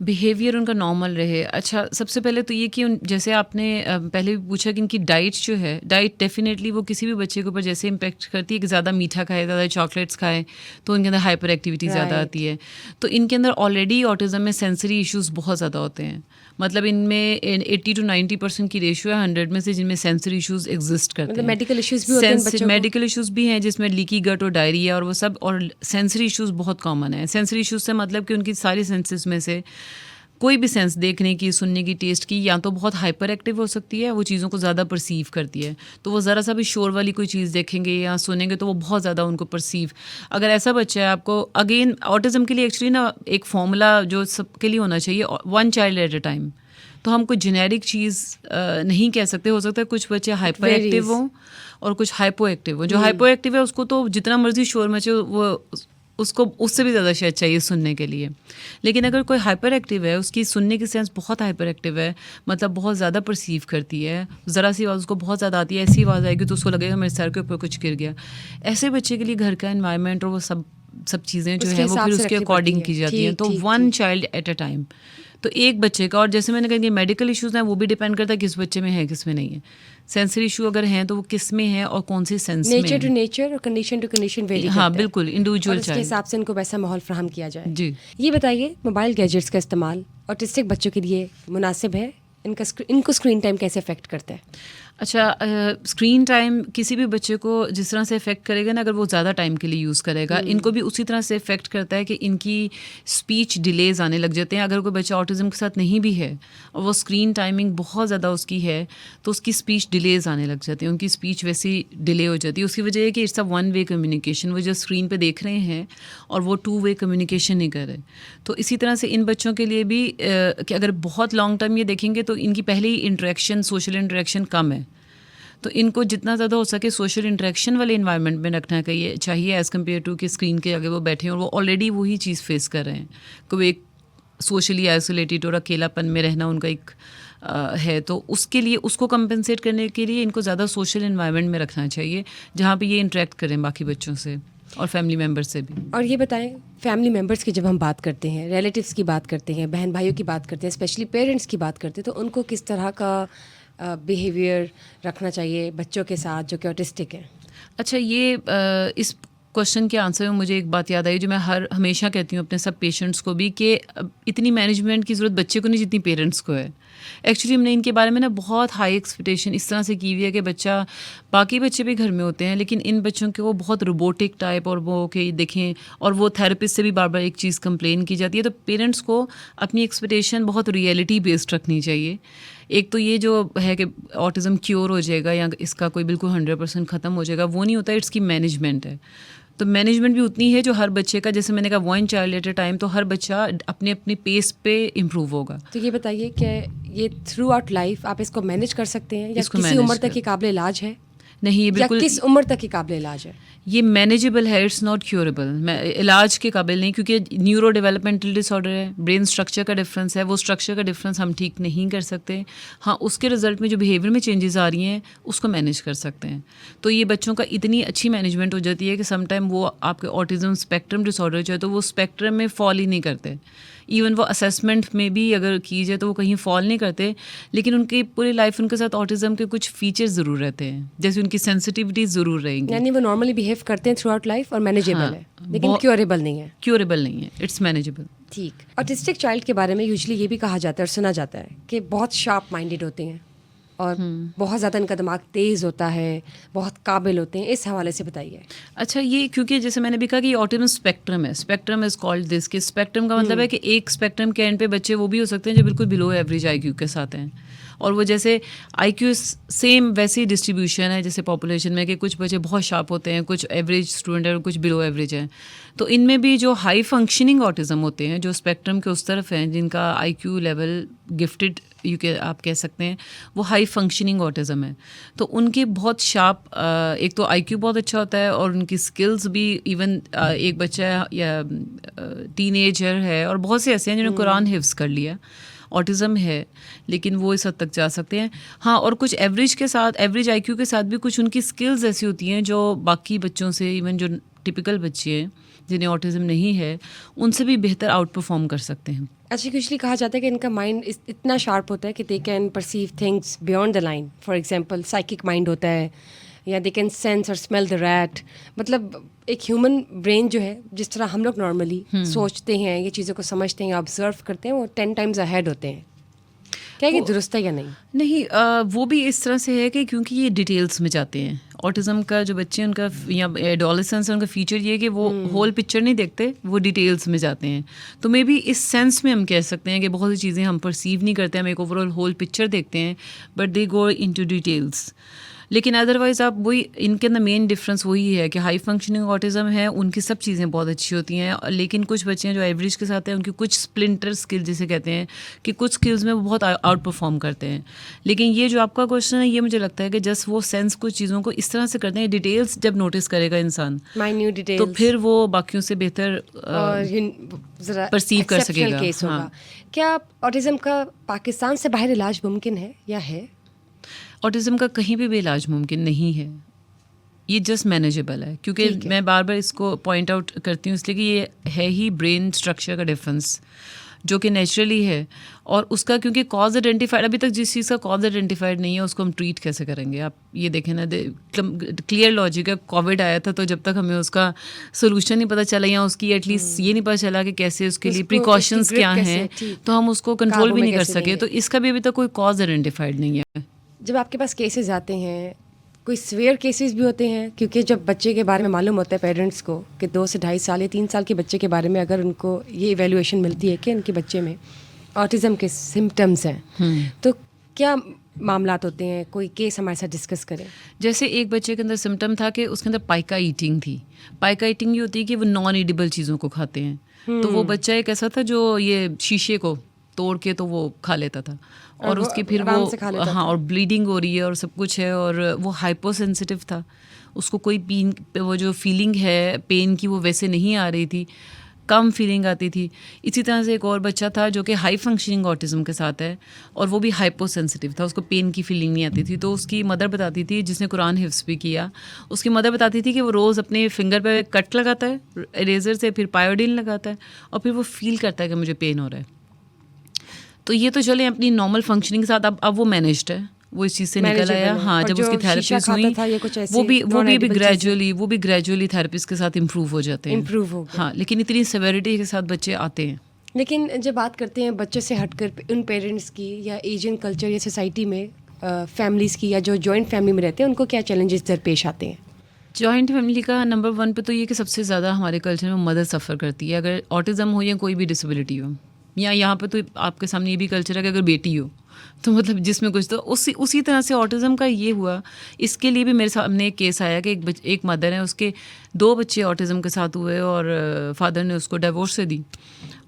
Behaviour ان کا normal رہے. اچھا, سب سے پہلے تو یہ کہ جیسے آپ نے پہلے بھی پوچھا کہ ان کی ڈائٹ جو ہے, ڈائٹ ڈیفینیٹلی وہ کسی بھی بچے کے اوپر جیسے امپیکٹ کرتی ہے کہ زیادہ میٹھا کھائے, زیادہ چاکلیٹس کھائے تو ان کے اندر ہائپر ایکٹیویٹی زیادہ آتی ہے. تو ان کے اندر آلریڈی آٹزم میں سینسری ایشوز بہت زیادہ ہوتے ہیں. مطلب ان میں 80 to 90% کی ریشو ہے 100 میں سے جن میں سینسری ایشوز ایگزسٹ کرتے ہیں. میڈیکل ایشوز بھی ہوتے ہیں بچوں کو, میڈیکل ایشوز بھی ہیں جس میں لیکی گٹ اور ڈائریا اور وہ سب, اور سینسری ایشوز بہت کامن ہیں. سینسری ایشوز سے مطلب کہ ان کی ساری سینسز میں سے کوئی بھی سینس, دیکھنے کی, سننے کی, ٹیسٹ کی, یا تو بہت ہائپر ایکٹیو ہو سکتی ہے, وہ چیزوں کو زیادہ پرسیو کرتی ہے. تو وہ ذرا سا بھی شور والی کوئی چیز دیکھیں گے یا سنیں گے تو وہ بہت زیادہ ان کو پرسیو. اگر ایسا بچہ ہے آپ کو, اگین آٹزم کے لیے ایکچولی نا ایک فارمولا جو سب کے لیے ہونا چاہیے, 1 child ایٹ اے ٹائم. تو ہم کوئی جنیرک چیز نہیں کہہ سکتے. ہو سکتا ہے کچھ بچے ہائپر ایکٹیو ہوں اور کچھ ہائپو ایکٹیو ہوں. جو ہائپو ایکٹیو ہے اس کو تو جتنا مرضی شور مچے وہ اس کو اس سے بھی زیادہ شاید چاہیے سننے کے لیے. لیکن اگر کوئی ہائپر ایکٹیو ہے, اس کی سننے کی سینس بہت ہائپر ایکٹیو ہے, مطلب بہت زیادہ پرسیو کرتی ہے, ذرا سی آواز اس کو بہت زیادہ آتی ہے, ایسی آواز آئے گی تو اس کو لگے گا میرے سر کے اوپر کچھ گر گیا. ایسے بچے کے لیے گھر کا انوائرمنٹ اور وہ سب چیزیں جو ہیں وہ پھر اس کے اکارڈنگ کی جاتی ہیں. تو 1 child ایٹ اے ٹائم. تو ایک بچے کا, اور جیسے میں نے کہا کہ میڈیکل ایشوز ہیں وہ بھی ڈیپینڈ کرتا ہے کس بچے میں ہے کس میں نہیں ہے. سینسری ایشو اگر ہیں تو وہ کس میں ہے اور کون سی سینس میں. نیچر ٹو نیچر اور کنڈیشن ٹو کنڈیشن ویری کرتا ہے. ہاں بالکل, انڈیویجول اس کے حساب سے ان کو ویسا ماحول فراہم کیا جائے. جی. یہ بتائیے, موبائل گیجٹس کا استعمال آٹسٹک بچوں کے لیے مناسب ہے؟ ان کو اسکرین ٹائم کیسے افیکٹ کرتا ہے؟ اچھا, اسکرین ٹائم کسی بھی بچے کو جس طرح سے افیکٹ کرے گا نا, اگر وہ زیادہ ٹائم کے لیے یوز کرے گا, ان کو بھی اسی طرح سے افیکٹ کرتا ہے کہ ان کی اسپیچ ڈیلیز آنے لگ جاتے ہیں. اگر کوئی بچہ آٹزم کے ساتھ نہیں بھی ہے اور وہ اسکرین ٹائمنگ بہت زیادہ اس کی ہے تو اس کی اسپیچ ڈیلیز آنے لگ جاتی ہیں, ان کی اسپیچ ویسی ڈیلے ہو جاتی ہے. اس کی وجہ ہے کہ اٹس اے 1 way کمیونیکیشن, وہ جو اسکرین پہ دیکھ رہے ہیں اور وہ 2 way کمیونیکیشن نہیں کر رہے. تو اسی طرح سے ان بچوں کے لیے بھی کہ اگر بہت لانگ ٹرم یہ دیکھیں گے تو ان کی پہلے ہی انٹریکشن, سوشل انٹریکشن کم ہے. تو ان کو جتنا زیادہ ہو سکے سوشل انٹریکشن والے انوائرمنٹ میں رکھنا چاہیے ایز کمپیئر ٹو کہ اسکرین کے آگے وہ بیٹھے ہیں اور وہ آلریڈی وہی چیز فیس کر رہے ہیں. کوئی ایک سوشلی آئسولیٹڈ اور اکیلا پن میں رہنا ان کا ایک ہے, تو اس کے لیے اس کو کمپنسیٹ کرنے کے لیے ان کو زیادہ سوشل انوائرمنٹ میں رکھنا چاہیے جہاں پہ یہ انٹریکٹ کریں باقی بچوں سے اور فیملی ممبر سے بھی. اور یہ بتائیں, فیملی ممبرس کی جب ہم بات کرتے ہیں, ریلیٹیوس کی بات کرتے ہیں, بہن بھائیوں کی بات کرتے ہیں, اسپیشلی پیرنٹس کی بات کرتے ہیں, تو ان کو کس طرح کا بیہیویئر رکھنا چاہیے بچوں کے ساتھ جو کہ آٹسٹک ہیں؟ اچھا, یہ اس کوشچن کے آنسر میں مجھے ایک بات یاد آئی جو میں ہمیشہ کہتی ہوں اپنے سب پیشنٹس کو بھی, کہ اتنی مینجمنٹ کی ضرورت بچے کو نہیں جتنی پیرنٹس کو ہے. ایکچولی ہم نے ان کے بارے میں نا بہت ہائی ایکسپیکٹیشن اس طرح سے کی ہوئی ہے کہ بچہ, باقی بچے بھی گھر میں ہوتے ہیں لیکن ان بچوں کے وہ بہت روبوٹک ٹائپ, اور وہ کہ دیکھیں, اور وہ تھراپسٹ سے بھی بار بار ایک چیز کمپلین کی جاتی ہے. تو پیرنٹس کو اپنی ایکسپیکٹیشن بہت ریئلٹی بیسڈ رکھنی چاہیے. ایک تو یہ جو ہے کہ آٹزم کیور ہو جائے گا یا اس کا کوئی بالکل 100% ختم ہو جائے گا, وہ نہیں ہوتا ہے. اس کی مینجمنٹ ہے. تو مینجمنٹ بھی اتنی ہے جو ہر بچے کا, جیسے میں نے کہا 1 child ایٹ اے ٹائم, تو ہر بچہ اپنے اپنے پیس پہ امپروو ہوگا. تو یہ بتائیے کہ یہ تھرو آؤٹ لائف آپ اس کو مینیج کر سکتے ہیں یا کسی عمر تک یہ قابل علاج ہے؟ نہیں, یہ بالکل, کس عمر تک یہ قابل علاج ہے؟ یہ مینیجیبل ہے, اٹس ناٹ کیوریبل. علاج کے قابل نہیں, کیونکہ نیورو ڈیولپمنٹل ڈس آرڈر ہے, برین اسٹرکچر کا ڈفرینس ہے. وہ اسٹرکچر کا ڈفرینس ہم ٹھیک نہیں کر سکتے. ہاں, اس کے رزلٹ میں جو بیہیویئر میں چینجز آ رہی ہیں اس کو مینیج کر سکتے ہیں. تو یہ بچوں کا اتنی اچھی مینجمنٹ ہو جاتی ہے کہ سم ٹائم وہ آپ کے آٹزم اسپیکٹرم ڈس آرڈر جو ہے تو وہ اسپیکٹرم میں فال ہی نہیں کرتے. ایون وہ اسیسمنٹ میں بھی اگر کی جائے تو وہ کہیں فال نہیں کرتے, لیکن ان کی پوری لائف ان کے ساتھ آٹزم کے کچھ فیچرز ضرور رہتے ہیں, جیسے ان کی سینسٹیوٹیز ضرور رہیں گی. یعنی وہ نارملی بیہیو کرتے ہیں تھرو آؤٹ لائف اور مینیجیبل ہے, لیکن کیوریبل نہیں ہے. کیوریبل نہیں ہے, اٹس مینیجیبل. ٹھیک. آٹسٹک چائلڈ کے بارے میں یوزلی یہ بھی کہا جاتا ہے اور سنا جاتا ہے کہ بہت شارپ مائنڈیڈ ہوتے ہیں اور بہت زیادہ ان کا دماغ تیز ہوتا ہے, بہت قابل ہوتے ہیں. اس حوالے سے بتائیے. اچھا, یہ کیونکہ جیسے میں نے بھی کہا کہ یہ آٹزم اسپیکٹرم ہے. اسپیکٹرم از کالڈ دس, کہ اسپیکٹرم کا مطلب ہے کہ ایک اسپیکٹرم کے اینڈ پہ بچے وہ بھی ہو سکتے ہیں جو بالکل بلو ایوریج آئی کیو کے ساتھ ہیں, اور وہ جیسے آئی کیو سیم ویسی ڈسٹریبیوشن ہے جیسے پاپولیشن میں, کہ کچھ بچے بہت شارپ ہوتے ہیں, کچھ ایوریج اسٹوڈنٹ ہیں اور کچھ بلو ایوریج ہیں. تو ان میں بھی جو ہائی فنکشننگ آٹزم ہوتے ہیں, جو اسپیکٹرم کے اس طرف ہیں, جن کا آئی کیو لیول گفٹیڈ آپ کہہ سکتے ہیں, وہ ہائی فنکشننگ آٹزم ہے. تو ان کے بہت شارپ, ایک تو آئی کیو بہت اچھا ہوتا ہے اور ان کی اسکلز بھی, ایون ایک بچہ یا ٹین ایجر ہے, اور بہت سے ایسے ہیں جنہوں نے قرآن حفظ کر لیا, آٹزم ہے لیکن وہ اس حد تک جا سکتے ہیں. ہاں, اور کچھ ایوریج کے ساتھ, ایوریج آئی کیو کے ساتھ بھی کچھ ان کی اسکلز ایسی ہوتی ہیں جو باقی بچوں سے, ایون جو ٹپیکل بچے ہیں جنہیں آٹزم نہیں ہے, ان سے بھی بہتر آؤٹ پرفارم کر سکتے ہیں. اچھا یوزلی کہا جاتا ہے کہ ان کا مائنڈ اتنا شارپ ہوتا ہے کہ they can perceive things beyond the line. For example psychic mind ہوتا ہے, یا دے کین سینس اور اسمیل دا ریٹ. مطلب ایک ہیومن برین جو ہے, جس طرح ہم لوگ نارملی سوچتے ہیں, یہ چیزوں کو سمجھتے ہیں, آبزرو کرتے ہیں, وہ 10 ٹائمز اہیڈ ہوتے ہیں. کیا یہ درست ہے یا نہیں؟ نہیں, وہ بھی اس طرح سے ہے کہ کیونکہ یہ ڈیٹیلس میں جاتے ہیں. آٹزم کا جو بچے ان کا یا ایڈولسنس ان کا فیچر یہ ہے کہ وہ ہول پکچر نہیں دیکھتے, وہ ڈیٹیلس میں جاتے ہیں. تو مے بی اس سینس میں ہم کہہ سکتے ہیں کہ بہت سی چیزیں ہم پرسیو نہیں کرتے, ہم ایک اوور آل ہول پکچر دیکھتے ہیں, but they go into details. لیکن ادروائز آپ وہی ان کے اندر مین ڈفرینس وہی ہے کہ ہائی فنکشننگ آٹزم ہے, ان کی سب چیزیں بہت اچھی ہوتی ہیں, لیکن کچھ بچے ہیں جو ایوریج کے ساتھ ہیں, ان کی کچھ اسپلنٹر اسکل جسے کہتے ہیں کہ کچھ اسکلز میں وہ بہت آؤٹ پرفارم کرتے ہیں. لیکن یہ جو آپ کا کوشچن ہے, یہ مجھے لگتا ہے کہ جسٹ وہ سینس کچھ چیزوں کو اس طرح سے کرتے ہیں, ڈیٹیلس جب نوٹس کرے گا انسان تو پھر وہ باقیوں سے بہتر پرسیو کر سکے گا. ہاں, کیا آٹزم کا پاکستان سے باہر علاج ممکن ہے یا ہے؟ آٹزم کا کہیں بھی علاج ممکن نہیں ہے, یہ جسٹ مینیجیبل ہے. کیونکہ میں بار بار اس کو پوائنٹ آؤٹ کرتی ہوں اس لیے کہ یہ ہے ہی برین اسٹرکچر کا ڈفرینس جو کہ نیچرلی ہے, اور اس کا کیونکہ کاز آئیڈینٹیفائڈ, ابھی تک جس چیز کا کاز آئیڈینٹیفائڈ نہیں ہے اس کو ہم ٹریٹ کیسے کریں گے؟ آپ یہ دیکھیں نا, کلیئر لاجک ہے. کووڈ آیا تھا تو جب تک ہمیں اس کا سولوشن نہیں پتہ چلا, یا اس کی ایٹ لیسٹ یہ نہیں پتہ چلا کہ کیسے اس کے لیے پریکاشنس کیا ہیں, تو ہم اس کو کنٹرول بھی نہیں کر سکے. تو اس کا بھی ابھی تک کوئی کاز آئیڈینٹیفائڈ نہیں ہے. جب آپ کے پاس کیسز آتے ہیں, کوئی سویئر کیسز بھی ہوتے ہیں؟ کیونکہ جب بچے کے بارے میں معلوم ہوتا ہے پیرنٹس کو کہ 2 سے 2.5 سال یا 3 سال کے بچے کے بارے میں اگر ان کو یہ ایویلویشن ملتی ہے کہ ان کے بچے میں آٹزم کے سمٹمس ہیں, تو کیا معاملات ہوتے ہیں؟ کوئی کیس ہمارے ساتھ ڈسکس کریں. جیسے ایک بچے کے اندر سمٹم تھا کہ اس کے اندر پائکا ایٹنگ تھی. پائکا ایٹنگ یہ ہوتی ہے کہ وہ نان ایڈیبل چیزوں کو کھاتے ہیں. تو وہ بچہ ایک ایسا تھا جو یہ شیشے کو توڑ کے تو وہ کھا لیتا تھا, اور اس کی پھر وہ ہاں, اور بلیڈنگ ہو رہی ہے اور سب کچھ ہے, اور وہ ہائپو سینسیٹیو تھا. اس کو کوئی پین, وہ جو فیلنگ ہے پین کی وہ ویسے نہیں آ رہی تھی, کم فیلنگ آتی تھی. اسی طرح سے ایک اور بچہ تھا جو کہ ہائی فنکشننگ آٹزم کے ساتھ ہے, اور وہ بھی ہائپو سینسیٹیو تھا, اس کو پین کی فیلنگ نہیں آتی تھی. تو اس کی مدر بتاتی تھی, جس نے قرآن حفظ بھی کیا, اس کی مدر بتاتی تھی کہ وہ روز اپنے فنگر پہ کٹ لگاتا ہے اریزر سے, پھر پائیوڈین لگاتا ہے, اور پھر وہ فیل کرتا ہے کہ مجھے پین ہو رہا ہے. تو یہ تو چلیں اپنی نارمل فنکشننگ کے ساتھ, اب وہ مینیجڈ ہے, وہ اس چیز سے نکل آیا. ہاں, جب اس کی تھیراپیز ہوئی وہ بھی گریجولی تھیراپیز کے ساتھ امپروو ہو جاتے ہیں. ہاں, لیکن اتنی سیویرٹی کے ساتھ بچے آتے ہیں. لیکن جب بات کرتے ہیں بچے سے ہٹ کر ان پیرنٹس کی یا ایشین کلچر یا سوسائٹی میں فیملیز کی, یا جو جوائنٹ فیملی میں رہتے ہیں, ان کو کیا چیلنجز درپیش آتے ہیں؟ جوائنٹ فیملی کا نمبر 1 پہ تو یہ کہ سب سے زیادہ ہمارے کلچر میں مدر سفر کرتی ہے. اگر آٹزم ہو یا کوئی بھی ڈسیبلٹی ہو, یا یہاں پہ تو آپ کے سامنے یہ بھی کلچر ہے کہ اگر بیٹی ہو تو مطلب جس میں کچھ, تو اسی طرح سے آٹزم کا یہ ہوا. اس کے لیے بھی میرے سامنے ایک کیس آیا کہ ایک مدر ہے, اس کے 2 بچے آٹزم کے ساتھ ہوئے, اور فادر نے اس کو ڈیورس سے دی,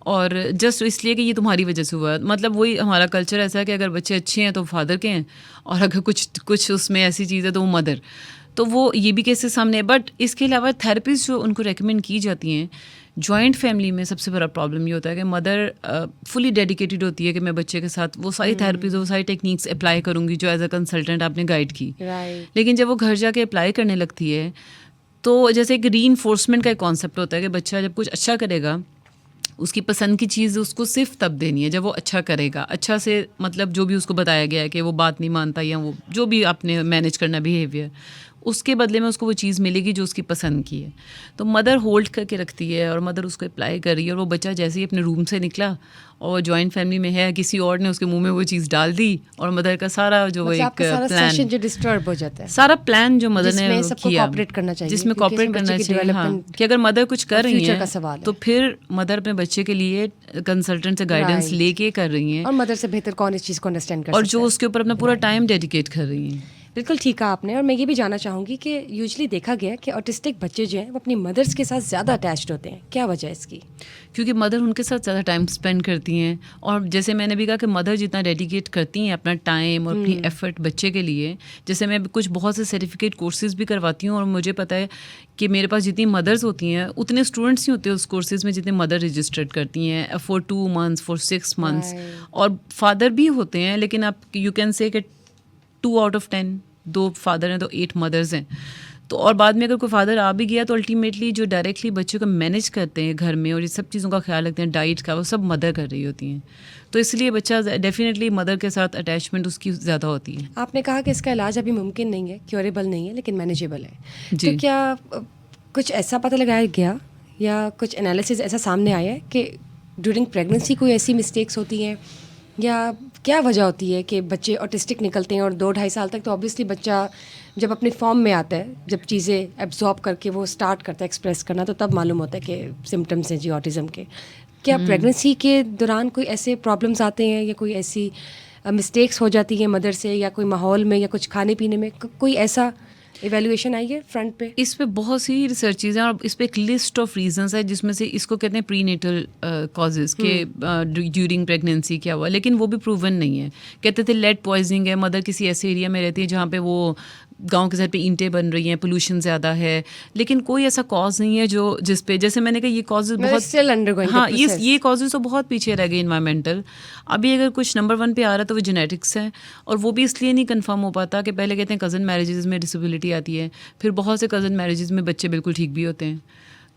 اور جسٹ اس لیے کہ یہ تمہاری وجہ سے ہوا. مطلب وہی ہمارا کلچر ایسا ہے کہ اگر بچے اچھے ہیں تو فادر کے ہیں, اور اگر کچھ اس میں ایسی چیز ہے تو وہ مدر. تو وہ یہ بھی کیسز سامنے ہے. بٹ اس کے علاوہ تھیراپیز جو ان کو ریکمینڈ کی جاتی ہیں جوائنٹ فیملی میں, سب سے بڑا پرابلم یہ ہوتا ہے کہ مدر فلی ڈیڈیکیٹڈ ہوتی ہے کہ میں بچے کے ساتھ وہ ساری تھیراپیز, وہ ساری ٹیکنیکس اپلائی کروں گی جو ایز اے کنسلٹنٹ آپ نے گائڈ کی. لیکن جب وہ گھر جا کے اپلائی کرنے لگتی ہے, تو جیسے ایک ری انفورسمنٹ کا ایک کانسیپٹ ہوتا ہے کہ بچہ جب کچھ اچھا کرے گا, اس کی پسند کی چیز اس کو صرف تب دینی ہے جب وہ اچھا کرے گا. اچھا سے مطلب جو بھی اس کو بتایا گیا ہے کہ وہ بات نہیں مانتا, یا وہ جو بھی آپ نے مینیج کرنا بیہیویئر, اس کے بدلے میں اس کو وہ چیز ملے گی جو اس کی پسند کی ہے. تو مدر ہولڈ کر کے رکھتی ہے, اور مدر اس کو اپلائی کر رہی ہے, اور وہ بچہ جیسے ہی اپنے روم سے نکلا, اور جوائنٹ فیملی میں ہے, کسی اور نے اس کے منہ میں وہ چیز ڈال دی, اور مدر کا سارا جو ایک پلان جو ڈسٹرب ہو جاتا ہے, سارا پلان جو مدر نے کیا, جس میں کوآپریٹ کرنا چاہیے. ہاں, کہ اگر مدر کچھ کر رہی ہیں تو پھر مدر اپنے بچے کے لیے کنسلٹنٹ سے گائیڈنس لے کے کر رہی ہیں, اور مدر سے بہتر کون اس چیز کو انڈرسٹینڈ کر اور جو اس کے اوپر اپنا پورا ٹائم ڈیڈیکیٹ کر رہی ہیں. بالکل ٹھیک کہا آپ نے. اور میں یہ بھی جاننا چاہوں گی کہ یوزلی دیکھا گیا کہ آٹسٹک بچے جو ہیں وہ اپنی مدرس کے ساتھ زیادہ اٹیچڈ ہوتے ہیں. کیا وجہ ہے اس کی؟ کیونکہ مدر ان کے ساتھ زیادہ ٹائم اسپینڈ کرتی ہیں, اور جیسے میں نے بھی کہا کہ مدر جتنا ڈیڈیکیٹ کرتی ہیں اپنا ٹائم اور اپنی ایفرٹ بچے کے لیے, جیسے میں کچھ بہت سے سرٹیفکیٹ کورسز بھی کرواتی ہوں, اور مجھے پتہ ہے کہ میرے پاس جتنی مدرز ہوتی ہیں اتنے اسٹوڈنٹس نہیں ہوتے اس کورسز میں جتنے مدر رجسٹرڈ کرتی ہیں فار 2 months, فار 6 months. اور فادر بھی ہوتے ہیں, لیکن آپ یو کین سے کہ 2 out of 10 2 فادر ہیں تو 8 مدرز ہیں. تو اور بعد میں اگر کوئی فادر آ بھی گیا تو الٹیمیٹلی جو ڈائریکٹلی بچوں کو مینیج کرتے ہیں گھر میں اور یہ سب چیزوں کا خیال رکھتے ہیں ڈائٹ کا وہ سب مدر کر رہی ہوتی ہیں. تو اس لیے بچہ ڈیفینیٹلی مدر کے ساتھ اٹیچمنٹ اس کی زیادہ ہوتی ہے. آپ نے کہا کہ اس کا علاج ابھی ممکن نہیں ہے, کیوریبل نہیں ہے, لیکن مینیجیبل ہے. جی. تو کیا کچھ ایسا پتہ لگایا گیا یا کچھ انالیسز ایسا سامنے آیا ہے کہ ڈیورنگ پریگننسی کوئی ایسی مسٹیکس ہوتی ہیں یا کیا وجہ ہوتی ہے کہ بچے آٹسٹک نکلتے ہیں اور 2-2.5 سال تک تو آبویسلی بچہ جب اپنی فارم میں آتا ہے, جب چیزیں ایبزارب کر کے وہ اسٹارٹ کرتا ہے ایکسپریس کرنا, تو تب معلوم ہوتا ہے کہ سمٹمس ہیں جی آٹزم کے. کیا پریگننسی کے دوران کوئی ایسے پرابلمس آتے ہیں یا کوئی ایسی مسٹیکس ہو جاتی ہیں مدر سے, یا کوئی ماحول میں یا کچھ کھانے پینے میں, کوئی ایسا ایویلویشن آئی ہے فرنٹ پہ؟ اس پہ بہت سی ریسرچز ہیں اور اس پہ ایک لسٹ آف ریزنس ہے جس میں سے اس کو کہتے ہیں پری نیٹل کازز کہ ڈیورنگ پریگنینسی کیا ہوا, لیکن وہ بھی پروون نہیں ہے. کہتے تھے لیڈ پوائزننگ ہے, مدر کسی ایسے ایریا میں رہتی ہے جہاں پہ وہ گاؤں کے سائڈ پہ اینٹیں بن رہی ہیں, پولوشن زیادہ ہے, لیکن کوئی ایسا کاز نہیں ہے جو جس پہ جیسے میں نے کہا یہ کازز بہت, ہاں یہ کازز تو بہت پیچھے رہ گئے انوائرمنٹل. ابھی اگر کچھ نمبر 1 پہ آ رہا ہے تو وہ جینیٹکس ہے, اور وہ بھی اس لیے نہیں کنفرم ہو پاتا کہ پہلے کہتے ہیں کزن میرجز میں ڈسیبلٹی آتی ہے, پھر بہت سے کزن میرجز میں بچے بالکل ٹھیک بھی ہوتے ہیں.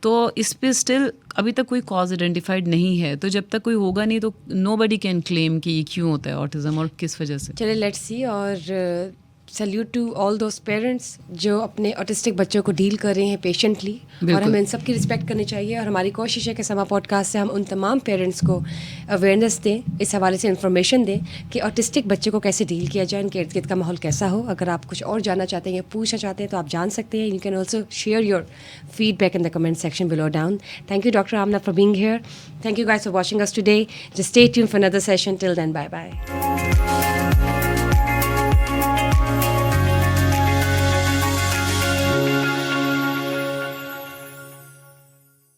تو اس پہ اسٹل ابھی تک کوئی کاز آئیڈینٹیفائڈ نہیں ہے. تو جب تک کوئی ہوگا نہیں تو نو بڈی کین کلیم کہ یہ کیوں ہوتا ہے آٹزم اور کس وجہ سے. چلے لیٹس سی, اور salute to all those parents جو اپنے آٹسٹک بچوں کو ڈیل کر رہے ہیں پیشنٹلی, اور ہمیں ان سب کی رسپیکٹ کرنی چاہیے. اور ہماری کوشش ہے کہ سما پوڈ کاسٹ سے ہم ان تمام پیرنٹس کو اویئرنیس دیں, اس حوالے سے انفارمیشن دیں کہ آٹسٹک بچے کو کیسے ڈیل کیا جائے, ان کے ارد گرد کا ماحول کیسا ہو. اگر آپ کچھ اور جاننا چاہتے ہیں یا پوچھنا چاہتے ہیں تو آپ جان سکتے ہیں. You can also share your feedback in the comment section below down. Thank you doctor Amna for being here. Thank you guys for watching us today. Just stay tune for another session. Till then, bye bye.